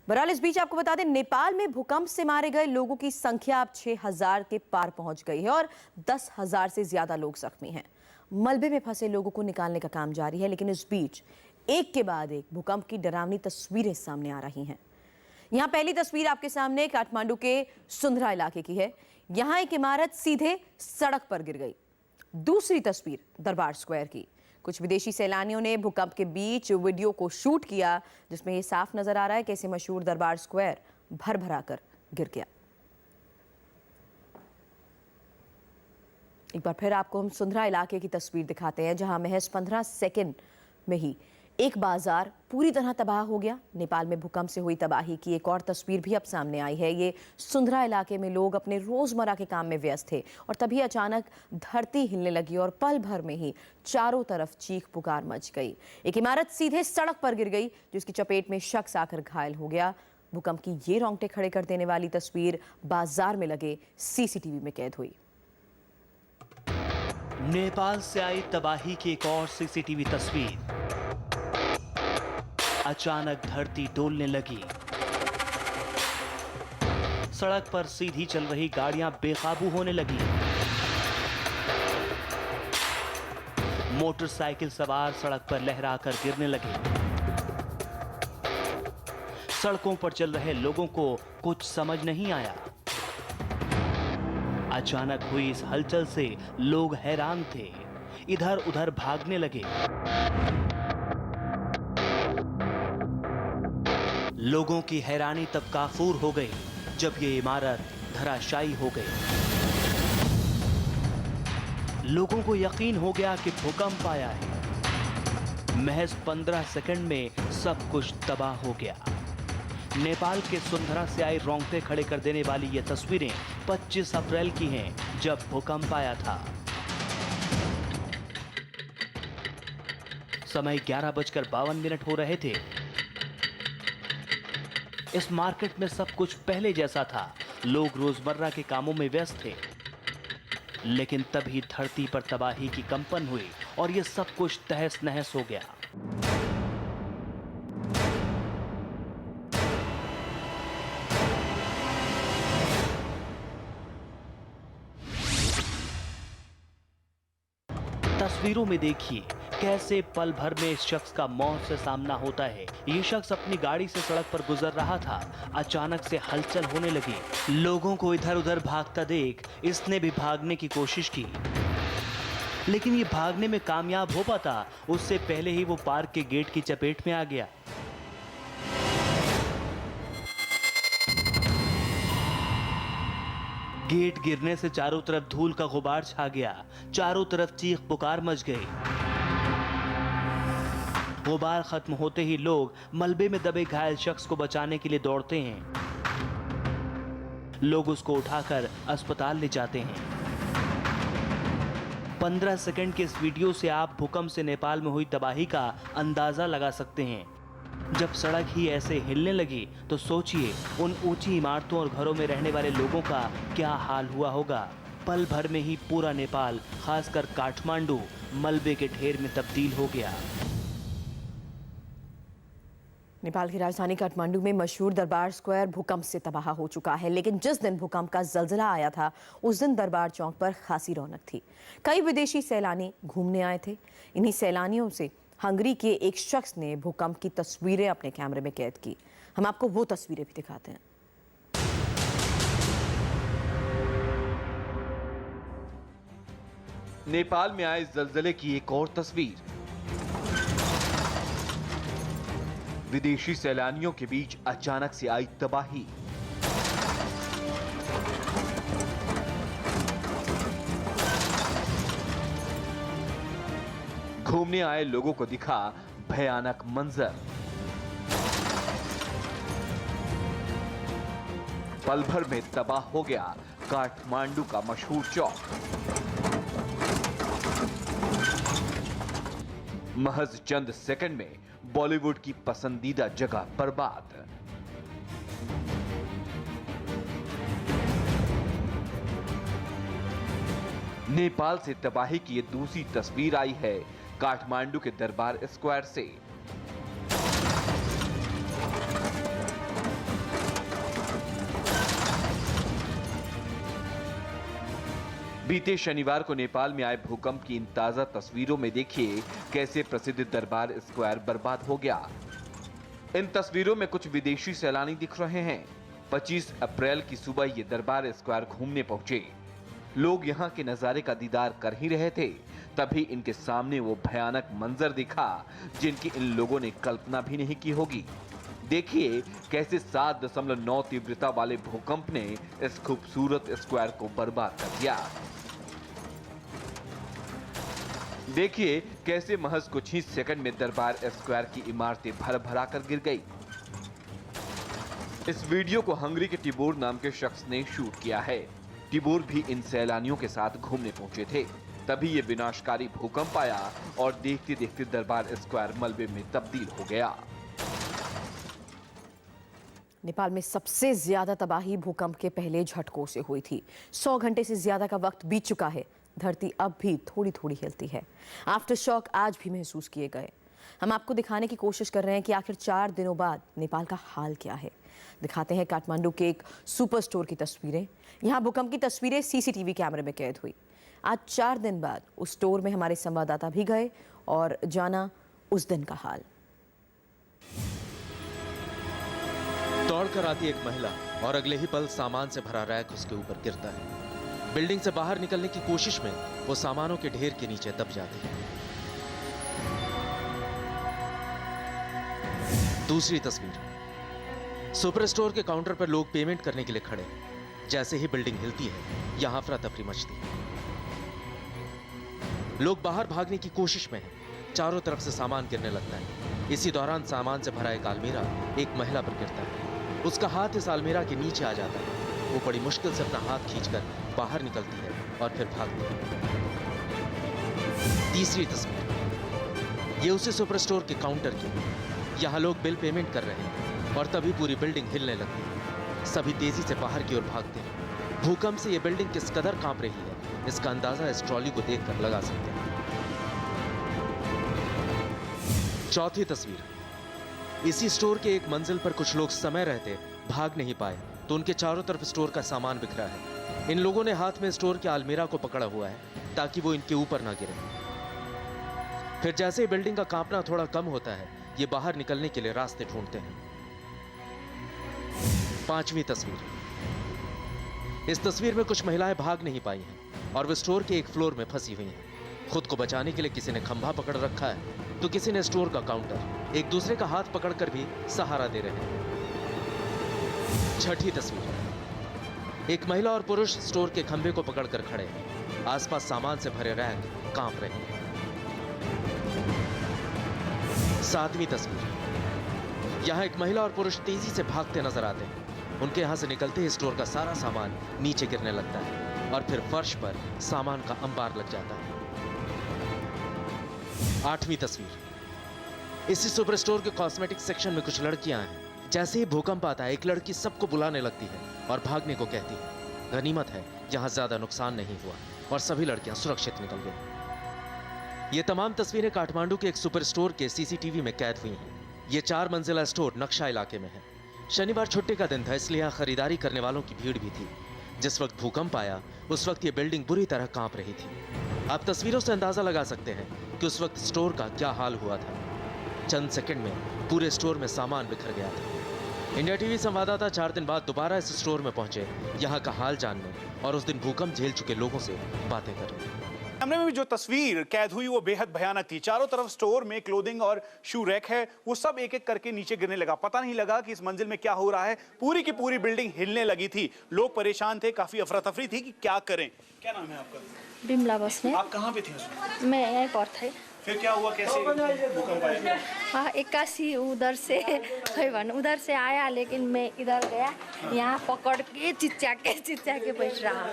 बहरहाल इस बीच आपको बता दें, नेपाल में भूकंप से मारे गए लोगों की संख्या अब 6,000 के पार पहुंच गई है और 10,000 से ज्यादा लोग जख्मी हैं। मलबे में फंसे लोगों को निकालने का काम जारी है, लेकिन इस बीच एक के बाद एक भूकंप की डरावनी तस्वीरें सामने आ रही हैं। यहाँ पहली तस्वीर आपके सामने काठमांडू के सुंदरा इलाके की है। यहाँ एक इमारत सीधे सड़क पर गिर गई। दूसरी तस्वीर दरबार स्क्वायर की। कुछ विदेशी सैलानियों ने भूकंप के बीच वीडियो को शूट किया, जिसमें यह साफ नजर आ रहा है कि कैसे मशहूर दरबार स्क्वायर भर भरा कर गिर गया। एक बार फिर आपको हम सुंदरा इलाके की तस्वीर दिखाते हैं, जहां महज 15 सेकंड में ही एक बाजार पूरी तरह तबाह हो गया। नेपाल में भूकंप से हुई तबाही की एक और तस्वीर भी अब सामने आई है। ये सुंदरा इलाके में लोग अपने रोजमर्रा के काम में व्यस्त थे और तभी अचानक धरती हिलने लगी और पल भर में ही चारों तरफ चीख पुकार मच गई। एक इमारत सीधे सड़क पर गिर गई, जिसकी चपेट में शख्स आकर घायल हो गया। भूकंप की ये रोंगटे खड़े कर देने वाली तस्वीर बाजार में लगे सीसीटीवी में कैद हुई। नेपाल से आई तबाही की एक और सीसीटीवी तस्वीर। अचानक धरती डोलने लगी। सड़क पर सीधी चल रही गाड़ियां बेकाबू होने लगी। मोटरसाइकिल सवार सड़क पर लहराकर गिरने लगे। सड़कों पर चल रहे लोगों को कुछ समझ नहीं आया। अचानक हुई इस हलचल से लोग हैरान थे, इधर उधर भागने लगे। लोगों की हैरानी तब काफूर हो गई जब ये इमारत धराशायी हो गई। लोगों को यकीन हो गया कि भूकंप आया है। महज 15 सेकंड में सब कुछ तबाह हो गया। नेपाल के सुंदरा से आई रोंगटे खड़े कर देने वाली ये तस्वीरें 25 अप्रैल की हैं, जब भूकंप आया था। समय 11:52 हो रहे थे। इस मार्केट में सब कुछ पहले जैसा था। लोग रोजमर्रा के कामों में व्यस्त थे, लेकिन तभी धरती पर तबाही की कंपन हुई और यह सब कुछ तहस नहस हो गया। तस्वीरों में देखिए कैसे पल भर में इस शख्स का मौत से सामना होता है। ये शख्स अपनी गाड़ी से सड़क पर गुजर रहा था। अचानक से हलचल होने लगी। लोगों को इधर उधर भागता देख इसने भी भागने की कोशिश की, लेकिन ये भागने में कामयाब हो पाता उससे पहले ही वो पार्क के गेट की चपेट में आ गया। गेट गिरने से चारों तरफ धूल का गुबार छा गया। चारों तरफ चीख पुकार मच गई। गुबार खत्म होते ही लोग मलबे में दबे घायल शख्स को बचाने के लिए दौड़ते हैं। लोग उसको उठाकर अस्पताल ले जाते हैं। 15 सेकंड के इस वीडियो से आप भूकंप से नेपाल में हुई तबाही का अंदाजा लगा सकते हैं। जब सड़क ही ऐसे हिलने लगी तो सोचिए उन ऊंची इमारतों और घरों में रहने वाले लोगों का क्या हाल हुआ होगा। पल भर में ही पूरा नेपाल, खासकर काठमांडू, मलबे के ढेर में तब्दील हो गया। नेपाल की राजधानी काठमांडू में मशहूर दरबार स्क्वायर भूकंप से तबाह हो चुका है, लेकिन जिस दिन भूकंप का जलजला आया था उस दिन दरबार चौक पर खासी रौनक थी। कई विदेशी सैलानी घूमने आए थे। इन्हीं सैलानियों से हंगरी के एक शख्स ने भूकंप की तस्वीरें अपने कैमरे में कैद की। हम आपको वो तस्वीरें भी दिखाते हैं। नेपाल में आए जलजले की एक और तस्वीर। विदेशी सैलानियों के बीच अचानक से आई तबाही। घूमने आए लोगों को दिखा भयानक मंजर। पल भर में तबाह हो गया काठमांडू का मशहूर चौक। महज चंद सेकंड में बॉलीवुड की पसंदीदा जगह बर्बाद। नेपाल से तबाही की ये दूसरी तस्वीर आई है काठमांडू के दरबार स्क्वायर से। बीते शनिवार को नेपाल में आए भूकंप की इन ताजा तस्वीरों में देखिए कैसे प्रसिद्ध दरबार स्क्वायर बर्बाद हो गया। इन तस्वीरों में कुछ विदेशी सैलानी दिख रहे हैं। 25 अप्रैल की सुबह ये दरबार स्क्वायर घूमने पहुंचे। लोग यहाँ के नजारे का दीदार कर ही रहे थे, तभी इनके सामने वो भयानक मंजर दिखा जिनकी इन लोगों ने कल्पना भी नहीं की होगी। देखिए कैसे 7.9 तीव्रता वाले भूकंप ने इस खूबसूरत स्क्वायर को बर्बाद कर दिया। देखिए कैसे महज कुछ ही सेकंड में दरबार स्क्वायर की इमारतें भर भरा कर गिर गई। इस वीडियो को हंगरी के टिबोर नाम के शख्स ने शूट किया है। टिबोर भी इन सैलानियों के साथ घूमने पहुंचे थे, तभी ये विनाशकारी भूकंप आया और देखते देखते दरबार स्क्वायर मलबे में तब्दील हो गया। नेपाल में सबसे ज्यादा तबाही भूकंप के पहले झटकों से हुई थी। 100 घंटे से ज्यादा का वक्त बीत चुका है। धरती अब भी थोड़ी थोड़ी हिलती है। आफ्टर शॉक आज भी महसूस किए गए। हम आपको दिखाने की कोशिश कर रहे हैं कि आखिर 4 दिनों बाद नेपाल का हाल क्या है। दिखाते हैं काठमांडू के एक सुपर स्टोर की तस्वीरें। यहाँ भूकंप की तस्वीरें सीसीटीवी कैमरे में कैद हुई। आज 4 दिन बाद उस स्टोर में हमारे संवाददाता भी गए और जाना उस दिन का हाल। दौड़कर आती एक महिला और अगले ही पल सामान से भरा रैक उसके ऊपर गिरता है। बिल्डिंग से बाहर निकलने की कोशिश में वो सामानों के ढेर के नीचे दब जाती है। दूसरी तस्वीर, सुपर स्टोर के काउंटर पर लोग पेमेंट करने के लिए खड़े हैं। जैसे ही बिल्डिंग हिलती है, यहां अफरा तफरी मचती है। लोग बाहर भागने की कोशिश में हैं। चारों तरफ से सामान गिरने लगता है। इसी दौरान सामान से भरा एक अलमीरा एक महिला पर गिरता है। उसका हाथ इस अलमीरा के नीचे आ जाता है। वो बड़ी मुश्किल से अपना हाथ खींचकर बाहर निकलती है और फिर भागती है। तीसरी तस्वीर, ये उसी सुपर स्टोर के काउंटर की। यहाँ लोग बिल पेमेंट कर रहे हैं और तभी पूरी बिल्डिंग हिलने लगती है। सभी तेजी से बाहर की ओर भागते हैं। भूकंप से ये बिल्डिंग किस कदर कांप रही है, इसका अंदाजा इस ट्रॉली को देखकर लगा सकते हैं। चौथी तस्वीर, इसी स्टोर के एक मंजिल पर कुछ लोग समय रहते भाग नहीं पाए तो उनके चारों तरफ स्टोर का सामान बिखरा है। इन लोगों ने हाथ में स्टोर के अलमीरा को पकड़ा हुआ है ताकि वो इनके ऊपर ना गिरे। फिर जैसे ही बिल्डिंग का कांपना थोड़ा कम होता है, ये बाहर निकलने के लिए रास्ते ढूंढते हैं। पांचवी तस्वीर, इस तस्वीर में कुछ महिलाएं भाग नहीं पाई हैं और वे स्टोर के एक फ्लोर में फंसी हुई हैं। खुद को बचाने के लिए किसी ने खंभा पकड़ रखा है तो किसी ने स्टोर का काउंटर। एक दूसरे का हाथ पकड़कर भी सहारा दे रहे हैं। छठी तस्वीर, एक महिला और पुरुष स्टोर के खंभे को पकड़कर खड़े हैं। आसपास सामान से भरे रैक कांप रहे हैं। सातवीं तस्वीर, यहां एक महिला और पुरुष तेजी से भागते नजर आते हैं। उनके यहां से निकलते ही स्टोर का सारा सामान नीचे गिरने लगता है और फिर फर्श पर सामान का अंबार लग जाता है। आठवीं तस्वीर, इसी सुपर स्टोर के कॉस्मेटिक सेक्शन में कुछ लड़कियां हैं। जैसे ही भूकंप आता है, एक लड़की सबको बुलाने लगती है और भागने को कहती है। गनीमत है यहां ज्यादा नुकसान नहीं हुआ और सभी लड़कियां सुरक्षित निकल गई। ये तमाम तस्वीरें काठमांडू के एक सुपर स्टोर के सीसीटीवी में कैद हुई हैं। ये 4 मंजिला स्टोर नक्शा इलाके में है। शनिवार छुट्टी का दिन था, इसलिए यहाँ खरीदारी करने वालों की भीड़ भी थी। जिस वक्त भूकंप आया उस वक्त ये बिल्डिंग बुरी तरह कांप रही थी। आप तस्वीरों से अंदाजा लगा सकते हैं कि उस वक्त स्टोर का क्या हाल हुआ था। चंद सेकंड में पूरे स्टोर में सामान बिखर गया था। इंडिया टीवी संवाददाता 4 दिन बाद दोबारा इस स्टोर में पहुंचे, यहाँ का हाल जानने और उस दिन भूकंप झेल चुके लोगों से बातें करने। कैमरे में भी जो तस्वीर कैद हुई वो बेहद भयानक थी। चारों तरफ स्टोर में क्लोथिंग और शू रैक है, वो सब एक एक करके नीचे गिरने लगा। पता नहीं लगा कि इस मंजिल में क्या हो रहा है। पूरी की पूरी बिल्डिंग हिलने लगी थी। लोग परेशान थे, काफी अफरा तफरी थी कि क्या करें। क्या नाम है आपका? बिमला बस्ने। आप कहाँ पे थे उसमें? मैं यहीं पर थे। फिर क्या हुआ, कैसे भूकंप आया? हाँ, 81 उधर से उधर से आया, लेकिन मैं इधर गया, यहाँ पकड़ के चिच्चा के बैठ रहा।